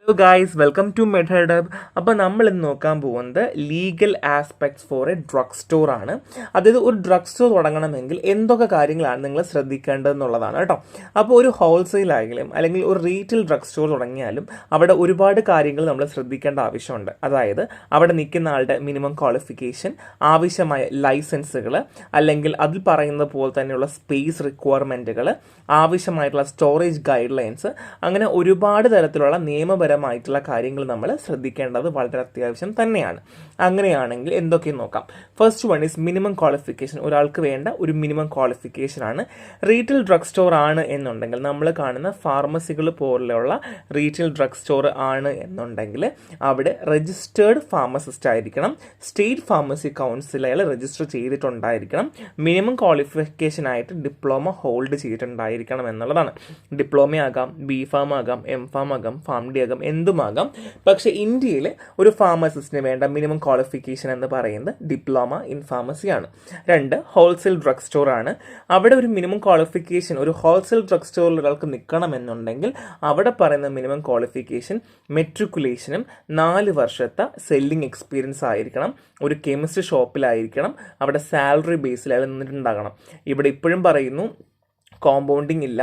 Hello guys, welcome to മെഡ്ഹെഡബ്. അപ്പോൾ നമ്മൾ ഇന്ന് നോക്കാൻ പോകുന്നത് legal aspects for a drug store ആണ്. അതായത് ഒരു ഡ്രഗ് സ്റ്റോർ തുടങ്ങണമെങ്കിൽ എന്തൊക്കെ കാര്യങ്ങളാണ് നിങ്ങൾ ശ്രദ്ധിക്കേണ്ടതെന്നുള്ളതാണ് കേട്ടോ. അപ്പോൾ ഒരു ഹോൾസെയിൽ ആയാലും അല്ലെങ്കിൽ ഒരു റീറ്റെയിൽ ഡ്രഗ് സ്റ്റോർ തുടങ്ങിയാലും അവിടെ ഒരുപാട് കാര്യങ്ങൾ നമ്മൾ ശ്രദ്ധിക്കേണ്ട ആവശ്യമുണ്ട്. അതായത് അവിടെ നിൽക്കുന്ന ആളുടെ മിനിമം ക്വാളിഫിക്കേഷൻ, ആവശ്യമായ ലൈസൻസുകൾ, അല്ലെങ്കിൽ അതിൽ പറയുന്ന പോലെ തന്നെയുള്ള സ്പേസ് റിക്വയർമെൻറ്റുകൾ, ആവശ്യമായിട്ടുള്ള സ്റ്റോറേജ് ഗൈഡ് ലൈൻസ്, അങ്ങനെ ഒരുപാട് തരത്തിലുള്ള നിയമപരമായിട്ടുള്ള കാര്യങ്ങൾ നമ്മൾ ശ്രദ്ധിക്കേണ്ടത് വളരെ അത്യാവശ്യം തന്നെയാണ്. അങ്ങനെയാണെങ്കിൽ എന്തൊക്കെയെന്ന് നോക്കാം. First one is minimum qualification. ഒരാൾക്ക് വേണ്ട ഒരു മിനിമം ക്വാളിഫിക്കേഷൻ ആണ്. റീറ്റെയിൽ ഡ്രഗ് സ്റ്റോർ ആണ് എന്നുണ്ടെങ്കിൽ, നമ്മൾ കാണുന്ന ഫാർമസികൾ പോലെയുള്ള റീറ്റെയിൽ ഡ്രഗ് സ്റ്റോർ ആണ് എന്നുണ്ടെങ്കിൽ അവിടെ രജിസ്റ്റേർഡ് ഫാർമസിസ്റ്റ് ആയിരിക്കണം, സ്റ്റേറ്റ് ഫാർമസി കൗൺസിൽ അയാൾ രജിസ്റ്റർ ചെയ്തിട്ടുണ്ടായിരിക്കണം, മിനിമം ക്വാളിഫിക്കേഷൻ ആയിട്ട് ഡിപ്ലോമ ഹോൾഡ് ചെയ്തിട്ടുണ്ടായിരിക്കണം എന്നുള്ളതാണ്. ഡിപ്ലോമ ആകാം, ബി ഫാം ആകാം, എം ഫാം ആകാം, ഫാം ഡി ആകാം, എന്തുമാകാം. പക്ഷേ ഇന്ത്യയിൽ ഒരു ഫാർമസിസ്റ്റിന് വേണ്ട മിനിമം ക്വാളിഫിക്കേഷൻ എന്ന് പറയുന്നത് ഡിപ്ലോമ ഇൻ ഫാർമസിയാണ്. രണ്ട്, ഹോൾസെയിൽ ഡ്രഗ് സ്റ്റോർ ആണ്. അവിടെ ഒരു മിനിമം ക്വാളിഫിക്കേഷൻ, ഒരു ഹോൾസെയിൽ ഡ്രഗ് സ്റ്റോറിൽ ഒരാൾക്ക് നിൽക്കണമെന്നുണ്ടെങ്കിൽ അവിടെ പറയുന്ന മിനിമം ക്വാളിഫിക്കേഷൻ മെട്രിക്കുലേഷനും 4 വർഷത്തെ സെല്ലിംഗ് എക്സ്പീരിയൻസ് ആയിരിക്കണം, ഒരു കെമിസ്ട്രി ഷോപ്പിലായിരിക്കണം, അവിടെ സാലറി ബേസിൽ അയാൾ നിന്നിട്ടുണ്ടാകണം. ഇവിടെ ഇപ്പോഴും പറയുന്നു കോമ്പൗണ്ടിങ് ഇല്ല,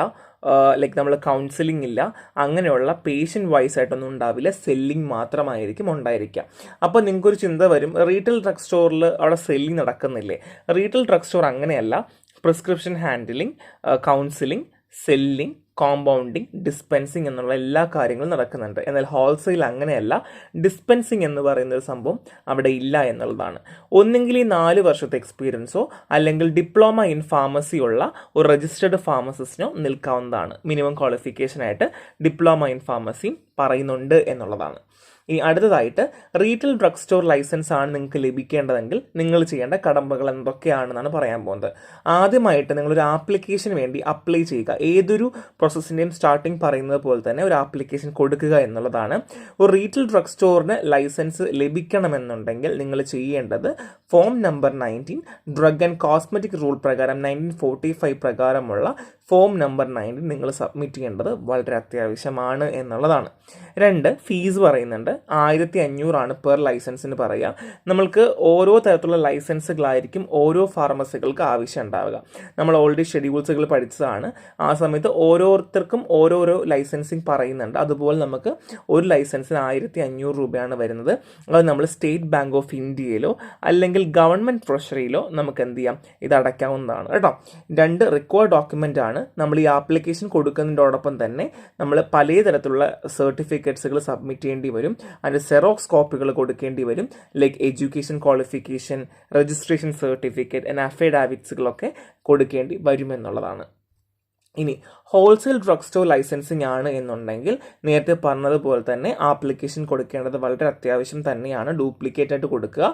ലൈക്ക് നമ്മൾ കൗൺസിലിംഗ് ഇല്ല, അങ്ങനെയുള്ള പേഷ്യൻ്റ് വൈസ് ആയിട്ടൊന്നും ഉണ്ടാവില്ല, സെല്ലിംഗ് മാത്രമായിരിക്കും ഉണ്ടായിരിക്കുക. അപ്പോൾ നിങ്ങൾക്കൊരു ചിന്ത വരും, റീറ്റെയിൽ ഡ്രഗ് സ്റ്റോറിൽ അവിടെ സെല്ലിംഗ് നടക്കുന്നില്ലേ? റീറ്റെയിൽ ഡ്രഗ് സ്റ്റോർ അങ്ങനെയല്ല. Prescription handling, counselling, selling, compounding, dispensing എന്നുള്ള എല്ലാ കാര്യങ്ങളും നടക്കുന്നുണ്ട്. എന്നാൽ ഹോൾസെയിൽ അങ്ങനെയല്ല. ഡിസ്പെൻസിങ് എന്ന് പറയുന്ന ഒരു സംഭവം അവിടെ ഇല്ല എന്നുള്ളതാണ്. ഒന്നെങ്കിൽ ഈ 4 വർഷത്തെ എക്സ്പീരിയൻസോ അല്ലെങ്കിൽ ഡിപ്ലോമ ഇൻ ഫാർമസി ഉള്ള ഒരു രജിസ്റ്റേർഡ് ഫാർമസിസ്റ്റിനോ നിൽക്കാവുന്നതാണ്. മിനിമം ക്വാളിഫിക്കേഷനായിട്ട് ഡിപ്ലോമ ഇൻ ഫാർമസിയും പറയുന്നുണ്ട് എന്നുള്ളതാണ്. ഇനി അടുത്തതായിട്ട് റീറ്റെയിൽ ഡ്രഗ് സ്റ്റോർ ലൈസൻസ് ആണ് നിങ്ങൾക്ക് ലഭിക്കേണ്ടതെങ്കിൽ നിങ്ങൾ ചെയ്യേണ്ട കടമ്പകൾ എന്തൊക്കെയാണെന്നാണ് പറയാൻ പോകുന്നത്. ആദ്യമായിട്ട് നിങ്ങളൊരു ആപ്ലിക്കേഷന് വേണ്ടി അപ്ലൈ ചെയ്യുക. ഏതൊരു പ്രോസസ്സിൻ്റെയും സ്റ്റാർട്ടിങ് പറയുന്നത് പോലെ തന്നെ ഒരു ആപ്ലിക്കേഷൻ കൊടുക്കുക എന്നുള്ളതാണ്. ഒരു റീറ്റെയിൽ ഡ്രഗ് സ്റ്റോറിന് ലൈസൻസ് ലഭിക്കണമെന്നുണ്ടെങ്കിൽ നിങ്ങൾ ചെയ്യേണ്ടത് form number 19 drug and cosmetic rule പ്രകാരം 1945 പ്രകാരമുള്ള ഫോം നമ്പർ 19 നിങ്ങൾ സബ്മിറ്റ് ചെയ്യേണ്ടത് വളരെ അത്യാവശ്യമാണ് എന്നുള്ളതാണ്. 2, ഫീസ് പറയുന്നുണ്ട്. 1500 പെർ ലൈസൻസിന് പറയുക. നമ്മൾക്ക് ഓരോ തരത്തിലുള്ള ലൈസൻസുകളായിരിക്കും ഓരോ ഫാർമസികൾക്ക് ആവശ്യം ഉണ്ടാവുക. നമ്മൾ ഓൾറെഡി ഷെഡ്യൂൾസുകൾ പഠിച്ചതാണ്. ആ സമയത്ത് ഓരോരുത്തർക്കും ഓരോരോ ലൈസൻസിങ് പറയുന്നുണ്ട്. അതുപോലെ നമുക്ക് ഒരു ലൈസൻസിന് 1500 രൂപയാണ് വരുന്നത്. അത് നമ്മൾ സ്റ്റേറ്റ് ബാങ്ക് ഓഫ് ഇന്ത്യയിലോ അല്ലെങ്കിൽ ഗവൺമെൻറ് ട്രഷറിയിലോ നമുക്ക് എന്ത് ചെയ്യാം, ഇത് അടയ്ക്കാവുന്നതാണ് കേട്ടോ. 2, റിക്വയർഡ് ഡോക്യുമെൻ്റ് ആണ്. നമ്മൾ ഈ ആപ്ലിക്കേഷൻ കൊടുക്കുന്നതിനോടൊപ്പം തന്നെ നമ്മൾ പലതരത്തിലുള്ള സർട്ടിഫിക്കറ്റ്സുകൾ സബ്മിറ്റ് ചെയ്യേണ്ടി വരും. അതിൻ്റെ സെറോക്സ് കോപ്പികൾ കൊടുക്കേണ്ടി വരും. Like education qualification, registration certificate and അഫിഡാവിറ്റ്സുകളൊക്കെ കൊടുക്കേണ്ടി വരുമെന്നുള്ളതാണ്. ഇനി ഹോൾസെയിൽ ഡ്രഗ് സ്റ്റോർ ലൈസൻസിങ് ആണ് എന്നുണ്ടെങ്കിൽ നേരത്തെ പറഞ്ഞതുപോലെ തന്നെ ആപ്ലിക്കേഷൻ കൊടുക്കേണ്ടത് വളരെ അത്യാവശ്യം തന്നെയാണ്. ഡ്യൂപ്ലിക്കേറ്റ് ആയിട്ട് കൊടുക്കുക.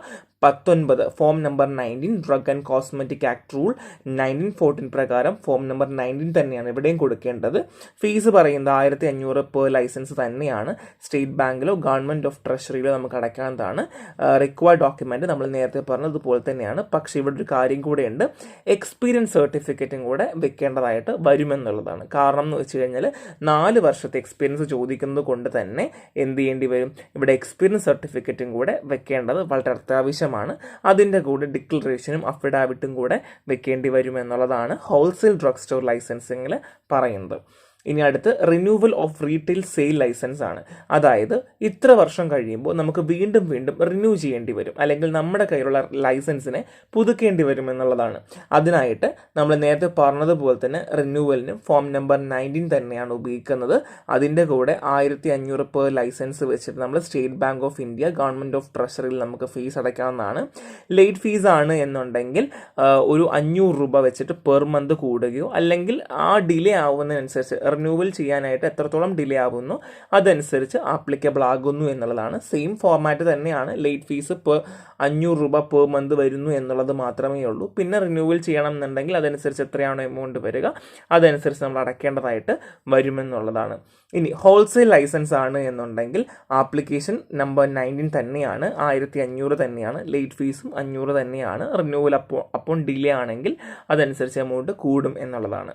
19 form number 19 drug and cosmetic act rule 1914 പ്രകാരം ഫോം നമ്പർ 19 തന്നെയാണ് ഇവിടെയും കൊടുക്കേണ്ടത്. ഫീസ് പറയുന്നത് 1500 പെർ ലൈസൻസ് തന്നെയാണ്. സ്റ്റേറ്റ് ബാങ്കിലോ ഗവൺമെൻറ് ഓഫ് ട്രഷറിയിലോ നമുക്ക് അടയ്ക്കാവുന്നതാണ്. റിക്വയർഡ് ഡോക്യുമെൻ്റ് നമ്മൾ നേരത്തെ പറഞ്ഞതുപോലെ തന്നെയാണ്. പക്ഷേ ഇവിടെ ഒരു കാര്യം കൂടെയുണ്ട്, എക്സ്പീരിയൻസ് സർട്ടിഫിക്കറ്റും കൂടെ വെക്കേണ്ടതായിട്ട് വരുമെന്നുള്ളതാണ്. കാരണം എന്ന് വെച്ച് കഴിഞ്ഞാൽ 4 വർഷത്തെ എക്സ്പീരിയൻസ് ചോദിക്കുന്നത് കൊണ്ട് തന്നെ എന്ത് ചെയ്യേണ്ടി വരും, ഇവിടെ എക്സ്പീരിയൻസ് സർട്ടിഫിക്കറ്റും കൂടെ വെക്കേണ്ടത് വളരെ അത്യാവശ്യമാണ്. അതിൻ്റെ കൂടെ ഡിക്ലറേഷനും അഫിഡാവിറ്റും കൂടെ വെക്കേണ്ടി വരുമെന്നുള്ളതാണ് ഹോൾസെയിൽ ഡ്രഗ് സ്റ്റോർ ലൈസൻസിങ്ങിൽ പറയുന്നത്. ഇനി അടുത്ത് renewal of retail sale licence ആണ്. അതായത് ഇത്ര വർഷം കഴിയുമ്പോൾ നമുക്ക് വീണ്ടും റിന്യൂ ചെയ്യേണ്ടി വരും, അല്ലെങ്കിൽ നമ്മുടെ കയ്യിലുള്ള ലൈസൻസിനെ പുതുക്കേണ്ടി വരും എന്നുള്ളതാണ്. അതിനായിട്ട് നമ്മൾ നേരത്തെ പറഞ്ഞതുപോലെ തന്നെ റിന്യൂവലിന് ഫോം നമ്പർ 19 തന്നെയാണ് ഉപയോഗിക്കുന്നത്. അതിൻ്റെ കൂടെ 1500 പെർ ലൈസൻസ് വെച്ചിട്ട് നമ്മൾ State Bank of India, government of ട്രഷറിയിൽ നമുക്ക് ഫീസ് അടയ്ക്കാവുന്നതാണ്. ലേറ്റ് ഫീസ് ആണ് എന്നുണ്ടെങ്കിൽ ഒരു 500 രൂപ വെച്ചിട്ട് പെർ മന്ത് കൂടുകയോ, അല്ലെങ്കിൽ ആ ഡിലേ ആവുന്നതിനനുസരിച്ച് റിന്യൂവൽ ചെയ്യാനായിട്ട് എത്രത്തോളം ഡിലേ ആവുന്നു അതനുസരിച്ച് ആപ്ലിക്കബിൾ ആകുന്നു എന്നുള്ളതാണ്. സെയിം ഫോർമാറ്റ് തന്നെയാണ്. ലേറ്റ് ഫീസ് 500 രൂപ പെർ മന്ത് വരുന്നു എന്നുള്ളത് മാത്രമേ ഉള്ളൂ. പിന്നെ റിന്യൂവൽ ചെയ്യണം എന്നുണ്ടെങ്കിൽ അതനുസരിച്ച് എത്രയാണോ എമൗണ്ട് വരിക അതനുസരിച്ച് നമ്മൾ അടയ്ക്കേണ്ടതായിട്ട് വരുമെന്നുള്ളതാണ്. ഇനി ഹോൾസെയിൽ ലൈസൻസ് ആണ് എന്നുണ്ടെങ്കിൽ ആപ്ലിക്കേഷൻ നമ്പർ 19 തന്നെയാണ്, 1500 തന്നെയാണ്. ലേറ്റ് ഫീസും 500 തന്നെയാണ്. റിന്യൂവൽ അപ്പോൾ ഡിലേ ആണെങ്കിൽ അതനുസരിച്ച് എമൗണ്ട് കൂടും എന്നുള്ളതാണ്.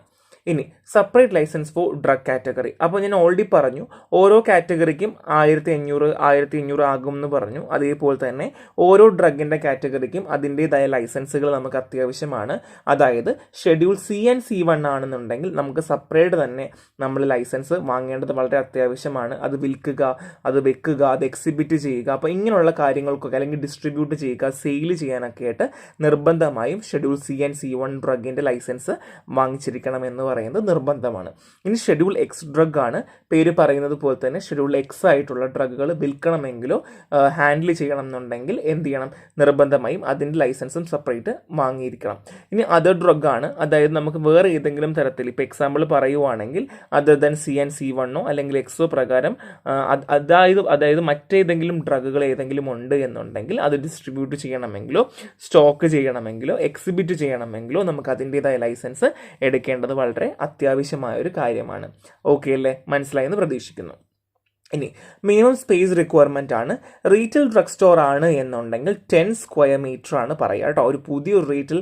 ഇനി separate licence for drug category. അപ്പോൾ ഞാൻ ഓൾറെഡി പറഞ്ഞു ഓരോ കാറ്റഗറിക്കും 1500 ആകും എന്ന് പറഞ്ഞു. അതേപോലെ തന്നെ ഓരോ ഡ്രഗിൻ്റെ കാറ്റഗറിക്കും അതിൻ്റേതായ ലൈസൻസുകൾ നമുക്ക് അത്യാവശ്യമാണ്. അതായത് ഷെഡ്യൂൾ C ആൻഡ് C1 ആണെന്നുണ്ടെങ്കിൽ നമുക്ക് സെപ്പറേറ്റ് തന്നെ നമ്മൾ ലൈസൻസ് വാങ്ങേണ്ടത് വളരെ അത്യാവശ്യമാണ്. അത് വിൽക്കുക, അത് വെക്കുക, അത് എക്സിബിറ്റ് ചെയ്യുക, അപ്പോൾ ഇങ്ങനെയുള്ള കാര്യങ്ങൾക്കൊക്കെ അല്ലെങ്കിൽ ഡിസ്ട്രിബ്യൂട്ട് ചെയ്യുക, സെയിൽ ചെയ്യാനൊക്കെ ആയിട്ട് നിർബന്ധമായും ഷെഡ്യൂൾ C ആൻഡ് C1 ഡ്രഗിൻ്റെ ലൈസൻസ് വാങ്ങിച്ചിരിക്കണം എന്ന് പറയുന്നത് നിർബന്ധമാണ്. ഇനി ഷെഡ്യൂൾ X ഡ്രഗ് ആണ്. പേര് പറയുന്നത് പോലെ തന്നെ ഷെഡ്യൂൾ X ആയിട്ടുള്ള ഡ്രഗുകൾ വിൽക്കണമെങ്കിലോ ഹാൻഡിൽ ചെയ്യണം എന്നുണ്ടെങ്കിൽ എന്ത് ചെയ്യണം, നിർബന്ധമായും അതിൻ്റെ ലൈസൻസും സെപ്പറേറ്റ് വാങ്ങിയിരിക്കണം. ഇനി അതർ ഡ്രഗ് ആണ്. അതായത് നമുക്ക് വേറെ ഏതെങ്കിലും തരത്തിൽ ഇപ്പോൾ എക്സാമ്പിൾ പറയുവാണെങ്കിൽ other than C and C1 അല്ലെങ്കിൽ Xോ പ്രകാരം അതായത് മറ്റേതെങ്കിലും ഡ്രഗുകൾ ഏതെങ്കിലും ഉണ്ട് എന്നുണ്ടെങ്കിൽ അത് ഡിസ്ട്രിബ്യൂട്ട് ചെയ്യണമെങ്കിലോ സ്റ്റോക്ക് ചെയ്യണമെങ്കിലോ എക്സിബിറ്റ് ചെയ്യണമെങ്കിലോ നമുക്ക് അതിൻ്റേതായ ലൈസൻസ് എടുക്കേണ്ടത് വളരെ അത്യാവശ്യമായ ഒരു കാര്യമാണ്. ഓക്കെ അല്ലേ, മനസ്സിലായെന്ന് പ്രതീക്ഷിക്കുന്നു. ഇനി മിനിമം സ്പേസ് റിക്വയർമെൻ്റ് ആണ്. റീറ്റെയിൽ ഡ്രഗ് സ്റ്റോർ ആണ് എന്നുണ്ടെങ്കിൽ 10 സ്ക്വയർ മീറ്റർ ആണ് പറയുക കേട്ടോ. ഒരു പുതിയൊരു റീറ്റെയിൽ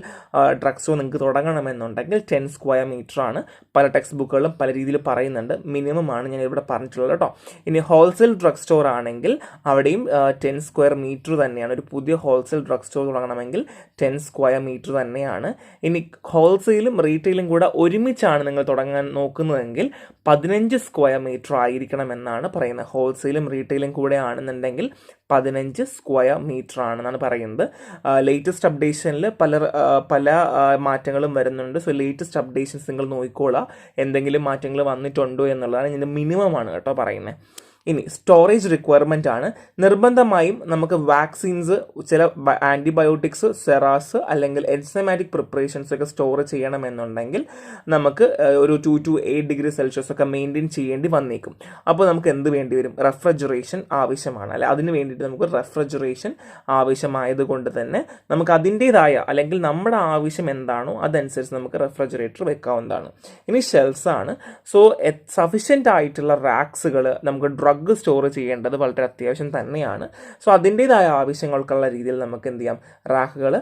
ഡ്രഗ് സ്റ്റോർ നിങ്ങൾക്ക് തുടങ്ങണമെന്നുണ്ടെങ്കിൽ 10 സ്ക്വയർ മീറ്റർ ആണ്. പല ടെക്സ്റ്റ് ബുക്കുകളും പല രീതിയിൽ പറയുന്നുണ്ട്. മിനിമം ആണ് ഞാൻ ഇവിടെ പറഞ്ഞിട്ടുള്ളത് കേട്ടോ. ഇനി ഹോൾസെയിൽ ഡ്രഗ് സ്റ്റോർ ആണെങ്കിൽ അവിടെയും 10 സ്ക്വയർ മീറ്റർ തന്നെയാണ്. ഒരു പുതിയ ഹോൾസെയിൽ ഡ്രഗ് സ്റ്റോർ തുടങ്ങണമെങ്കിൽ 10 സ്ക്വയർ മീറ്റർ തന്നെയാണ്. ഇനി ഹോൾസെയിലും റീറ്റെയിലും കൂടെ ഒരുമിച്ചാണ് നിങ്ങൾ തുടങ്ങാൻ നോക്കുന്നതെങ്കിൽ 15 സ്ക്വയർ മീറ്റർ ആയിരിക്കണം എന്നാണ് പറയുന്നത്. ഹോൾസെയിലും റീറ്റെയിലും കൂടെ ആണെന്നുണ്ടെങ്കിൽ 15 സ്ക്വയർ മീറ്റർ ആണെന്നാണ് പറയുന്നത്. ലേറ്റസ്റ്റ് അപ്ഡേഷനിൽ പല മാറ്റങ്ങളും വരുന്നുണ്ട്. സോ ലേറ്റസ്റ്റ് അപ്ഡേഷൻസ് നിങ്ങൾ നോക്കിക്കോളാം, എന്തെങ്കിലും മാറ്റങ്ങൾ വന്നിട്ടുണ്ടോ എന്നുള്ളതാണ്. ഇതിൻ്റെ മിനിമമാണ് കേട്ടോ പറയുന്നത്. ഇനി സ്റ്റോറേജ് റിക്വയർമെൻ്റ് ആണ്. നിർബന്ധമായും നമുക്ക് വാക്സിൻസ്, ചില ആൻറ്റിബയോട്ടിക്സ്, സെറാസ് അല്ലെങ്കിൽ എൻസൈമാറ്റിക് പ്രിപ്പറേഷൻസ് ഒക്കെ സ്റ്റോർ ചെയ്യണമെന്നുണ്ടെങ്കിൽ നമുക്ക് ഒരു 2 to 8 ഡിഗ്രി സെൽഷ്യസ് ഒക്കെ മെയിൻറ്റെയിൻ ചെയ്യേണ്ടി വന്നേക്കും. അപ്പോൾ നമുക്ക് എന്ത് വേണ്ടി വരും, റെഫ്രിജറേഷൻ ആവശ്യമാണ്. അല്ലെ, അതിന് വേണ്ടിയിട്ട് നമുക്ക് റെഫ്രിജറേഷൻ ആവശ്യമായതുകൊണ്ട് തന്നെ നമുക്ക് അതിൻ്റേതായ അല്ലെങ്കിൽ നമ്മുടെ ആവശ്യം എന്താണോ അതനുസരിച്ച് നമുക്ക് റെഫ്രിജറേറ്റർ വെക്കാവുന്നതാണ്. ഇനി ഷെൽഫ്സ് ആണ്. സോ സഫിഷ്യൻ്റ് ആയിട്ടുള്ള റാക്സുകൾ നമുക്ക് ഡ്രഗ് സ്റ്റോർ ചെയ്യേണ്ടത് വളരെ അത്യാവശ്യം തന്നെയാണ്. സോ അതിൻ്റേതായ ആവശ്യങ്ങൾക്കുള്ള രീതിയിൽ നമുക്ക് എന്ത് ചെയ്യാം, റാക്കുകൾ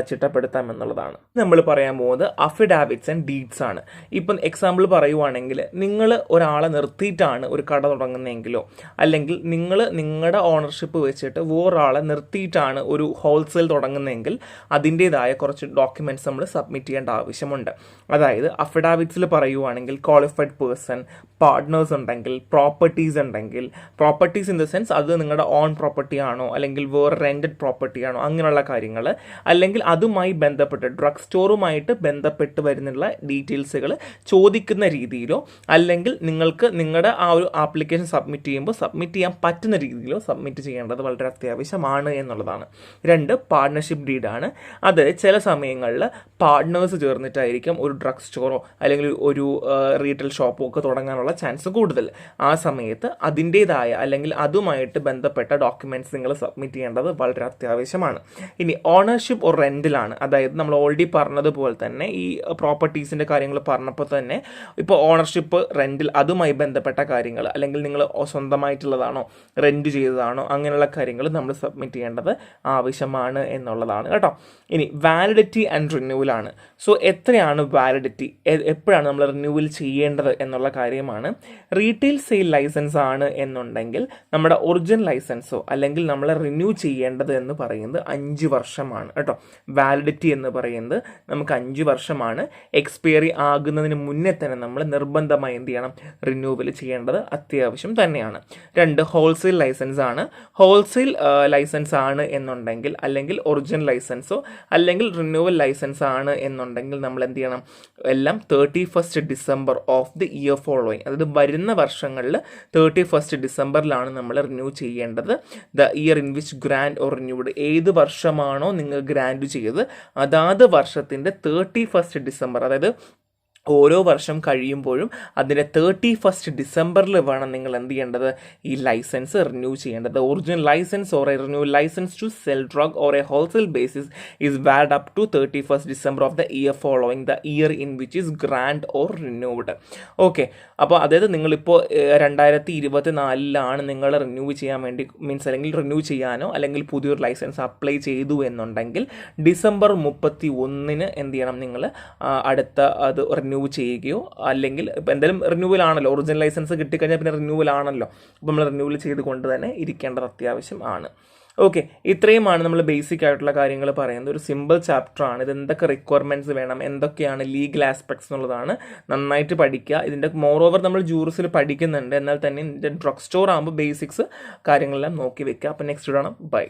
ചിട്ടപ്പെടുത്താം എന്നുള്ളതാണ്. നമ്മൾ പറയാൻ പോകുന്നത് അഫിഡാവിറ്റ്സ് ആൻഡ് ഡീഡ്സ് ആണ്. ഇപ്പം എക്സാമ്പിൾ പറയുവാണെങ്കിൽ നിങ്ങൾ ഒരാളെ നിർത്തിയിട്ടാണ് ഒരു കട തുടങ്ങുന്നതെങ്കിലോ അല്ലെങ്കിൽ നിങ്ങൾ നിങ്ങളുടെ ഓണർഷിപ്പ് വെച്ചിട്ട് വേറൊരാളെ നിർത്തിയിട്ടാണ് ഒരു ഹോൾസെയിൽ തുടങ്ങുന്നതെങ്കിൽ അതിൻ്റേതായ കുറച്ച് ഡോക്യുമെൻറ്റ്സ് നമ്മൾ സബ്മിറ്റ് ചെയ്യേണ്ട ആവശ്യമുണ്ട്. അതായത് അഫിഡാവിറ്റ്സിൽ പറയുവാണെങ്കിൽ ക്വാളിഫൈഡ് പേഴ്സൺ, പാർട്ട്നേഴ്സ് ഉണ്ടെങ്കിൽ, പ്രോപ്പർട്ടീസ് ഉണ്ടെങ്കിൽ, പ്രോപ്പർട്ടീസ് ഇൻ ദ സെൻസ് അത് നിങ്ങളുടെ ഓൺ പ്രോപ്പർട്ടി ആണോ അല്ലെങ്കിൽ വേറെ റെൻറ്റഡ് പ്രോപ്പർട്ടി ആണോ അങ്ങനെയുള്ള കാര്യങ്ങൾ, അല്ലെങ്കിൽ അതുമായി ബന്ധപ്പെട്ട് ഡ്രഗ് സ്റ്റോറുമായിട്ട് ബന്ധപ്പെട്ട് വരുന്നുള്ള ഡീറ്റെയിൽസുകൾ ചോദിക്കുന്ന രീതിയിലോ അല്ലെങ്കിൽ നിങ്ങൾക്ക് നിങ്ങളുടെ ആ ഒരു ആപ്ലിക്കേഷൻ സബ്മിറ്റ് ചെയ്യുമ്പോൾ സബ്മിറ്റ് ചെയ്യാൻ പറ്റുന്ന രീതിയിലോ സബ്മിറ്റ് ചെയ്യേണ്ടത് വളരെ അത്യാവശ്യമാണ് എന്നുള്ളതാണ്. 2 പാർട്ട്ണർഷിപ്പ് ഡീഡാണ്. അത് ചില സമയങ്ങളിൽ പാർട്ട്നേഴ്സ് ചേർന്നിട്ടായിരിക്കും ഒരു ഡ്രഗ് സ്റ്റോറോ അല്ലെങ്കിൽ ഒരു റീറ്റെയിൽ ഷോപ്പോ ഒക്കെ തുടങ്ങാനുള്ള ചാൻസ് കൂടുതൽ. ആ സമയത്ത് അതിൻ്റേതായ അല്ലെങ്കിൽ അതുമായിട്ട് ബന്ധപ്പെട്ട ഡോക്യുമെൻറ്റ്സ് നിങ്ങൾ സബ്മിറ്റ് ചെയ്യേണ്ടത് വളരെ അത്യാവശ്യമാണ്. ഇനി ഓണർഷിപ്പ് ഓർ റെൻറ്റിലാണ്. അതായത് നമ്മൾ ഓൾറെഡി പറഞ്ഞതുപോലെ തന്നെ ഈ പ്രോപ്പർട്ടീസിൻ്റെ കാര്യങ്ങൾ പറഞ്ഞപ്പോൾ തന്നെ ഇപ്പോൾ ഓണർഷിപ്പ്, റെൻറ്റിൽ അതുമായി ബന്ധപ്പെട്ട കാര്യങ്ങൾ അല്ലെങ്കിൽ നിങ്ങൾ സ്വന്തമായിട്ടുള്ളതാണോ റെൻറ്റ് ചെയ്തതാണോ അങ്ങനെയുള്ള കാര്യങ്ങൾ നമ്മൾ സബ്മിറ്റ് ചെയ്യേണ്ടത് ആവശ്യമാണ് എന്നുള്ളതാണ് കേട്ടോ. ഇനി വാലിഡിറ്റി ആൻഡ് റിന്യൂവലാണ്. സോ എത്രയാണ് വാലിഡിറ്റി, എപ്പോഴാണ് നമ്മൾ റിന്യൂവൽ ചെയ്യേണ്ടത് എന്നുള്ള കാര്യമാണ്. റീറ്റെയിൽ സെയിൽ ലൈസൻസ് ആണ് എന്നുണ്ടെങ്കിൽ നമ്മുടെ ഒറിജിനൽ ലൈസൻസോ അല്ലെങ്കിൽ നമ്മൾ റിന്യൂ ചെയ്യേണ്ടത് എന്ന് പറയുന്നത് 5 വർഷമാണ് കേട്ടോ. വാലിഡിറ്റി എന്ന് പറയുന്നത് നമുക്ക് 5 വർഷമാണ്. എക്സ്പയറി ആകുന്നതിന് മുന്നേ തന്നെ നമ്മൾ നിർബന്ധമായി എന്ത് ചെയ്യണം, റിന്യൂവൽ ചെയ്യേണ്ടത് അത്യാവശ്യം തന്നെയാണ്. 2 ഹോൾസെയിൽ ലൈസൻസ് ആണ്. ഹോൾസെയിൽ ലൈസൻസ് ആണ് എന്നുണ്ടെങ്കിൽ അല്ലെങ്കിൽ ഒറിജിനൽ ലൈസൻസോ അല്ലെങ്കിൽ റിന്യൂവൽ ലൈസൻസ് ആണ് എന്നുണ്ടെങ്കിൽ നമ്മൾ എന്ത് ചെയ്യണം, എല്ലാം 31st December of the year following, അതായത് വരുന്ന വർഷങ്ങളിൽ 31st ഡിസംബറിലാണ് നമ്മൾ റിന്യൂ ചെയ്യേണ്ടത്. The year in which grand or renewed, ഏത് വർഷമാണോ നിങ്ങൾ ഗ്രാൻഡ് ചെയ്തത് അതാത് വർഷത്തിൻ്റെ 31st ഡിസംബർ, അതായത് ഓരോ വർഷം കഴിയുമ്പോഴും അതിൻ്റെ 31st ഡിസംബറിൽ വേണം നിങ്ങൾ എന്ത് ചെയ്യേണ്ടത്, ഈ ലൈസൻസ് റിന്യൂ ചെയ്യേണ്ടത്. Original licence or a renew licence to sell drug or a wholesale basis is valid up to 31st December of the year following the year in which is granted or renewed. Okay, അപ്പോൾ അതായത് നിങ്ങളിപ്പോൾ 2024 നിങ്ങൾ renew ചെയ്യാൻ വേണ്ടി means അല്ലെങ്കിൽ renew ചെയ്യാനോ അല്ലെങ്കിൽ പുതിയൊരു ലൈസൻസ് അപ്ലൈ ചെയ്തു എന്നുണ്ടെങ്കിൽ ഡിസംബർ 31 എന്ത് ചെയ്യണം, നിങ്ങൾ അടുത്ത അത് റിന്യൂ റിന്യൂ ചെയ്യുകയോ അല്ലെങ്കിൽ ഇപ്പം എന്തായാലും റിന്യൂവൽ ആണല്ലോ, ഒറിജിനൽ ലൈസൻസ് കിട്ടിക്കഴിഞ്ഞാൽ പിന്നെ റിന്യൂവൽ ആണല്ലോ, അപ്പോൾ നമ്മൾ റിന്യൂവൽ ചെയ്തുകൊണ്ട് തന്നെ ഇരിക്കേണ്ടത് അത്യാവശ്യം ആണ്. ഓക്കെ, ഇത്രയുമാണ് നമ്മൾ ബേസിക് ആയിട്ടുള്ള കാര്യങ്ങൾ പറയുന്നത്. ഒരു സിമ്പിൾ ചാപ്റ്റർ ആണ് ഇത്. എന്തൊക്കെ റിക്വയർമെൻറ്റ്സ് വേണം, എന്തൊക്കെയാണ് ലീഗൽ ആസ്പെക്ട്സ് എന്നുള്ളതാണ് നന്നായിട്ട് പഠിക്കുക. ഇതിൻ്റെ മോറോവർ നമ്മൾ ജൂറിസിൽ പഠിക്കുന്നുണ്ട്, എന്നാൽ തന്നെ ഇതിൻ്റെ ഡ്രഗ് സ്റ്റോർ ആകുമ്പോൾ ബേസിക്സ് കാര്യങ്ങളെല്ലാം നോക്കി വെക്കുക. അപ്പോൾ നെക്സ്റ്റ് ഇടണം. ബൈ.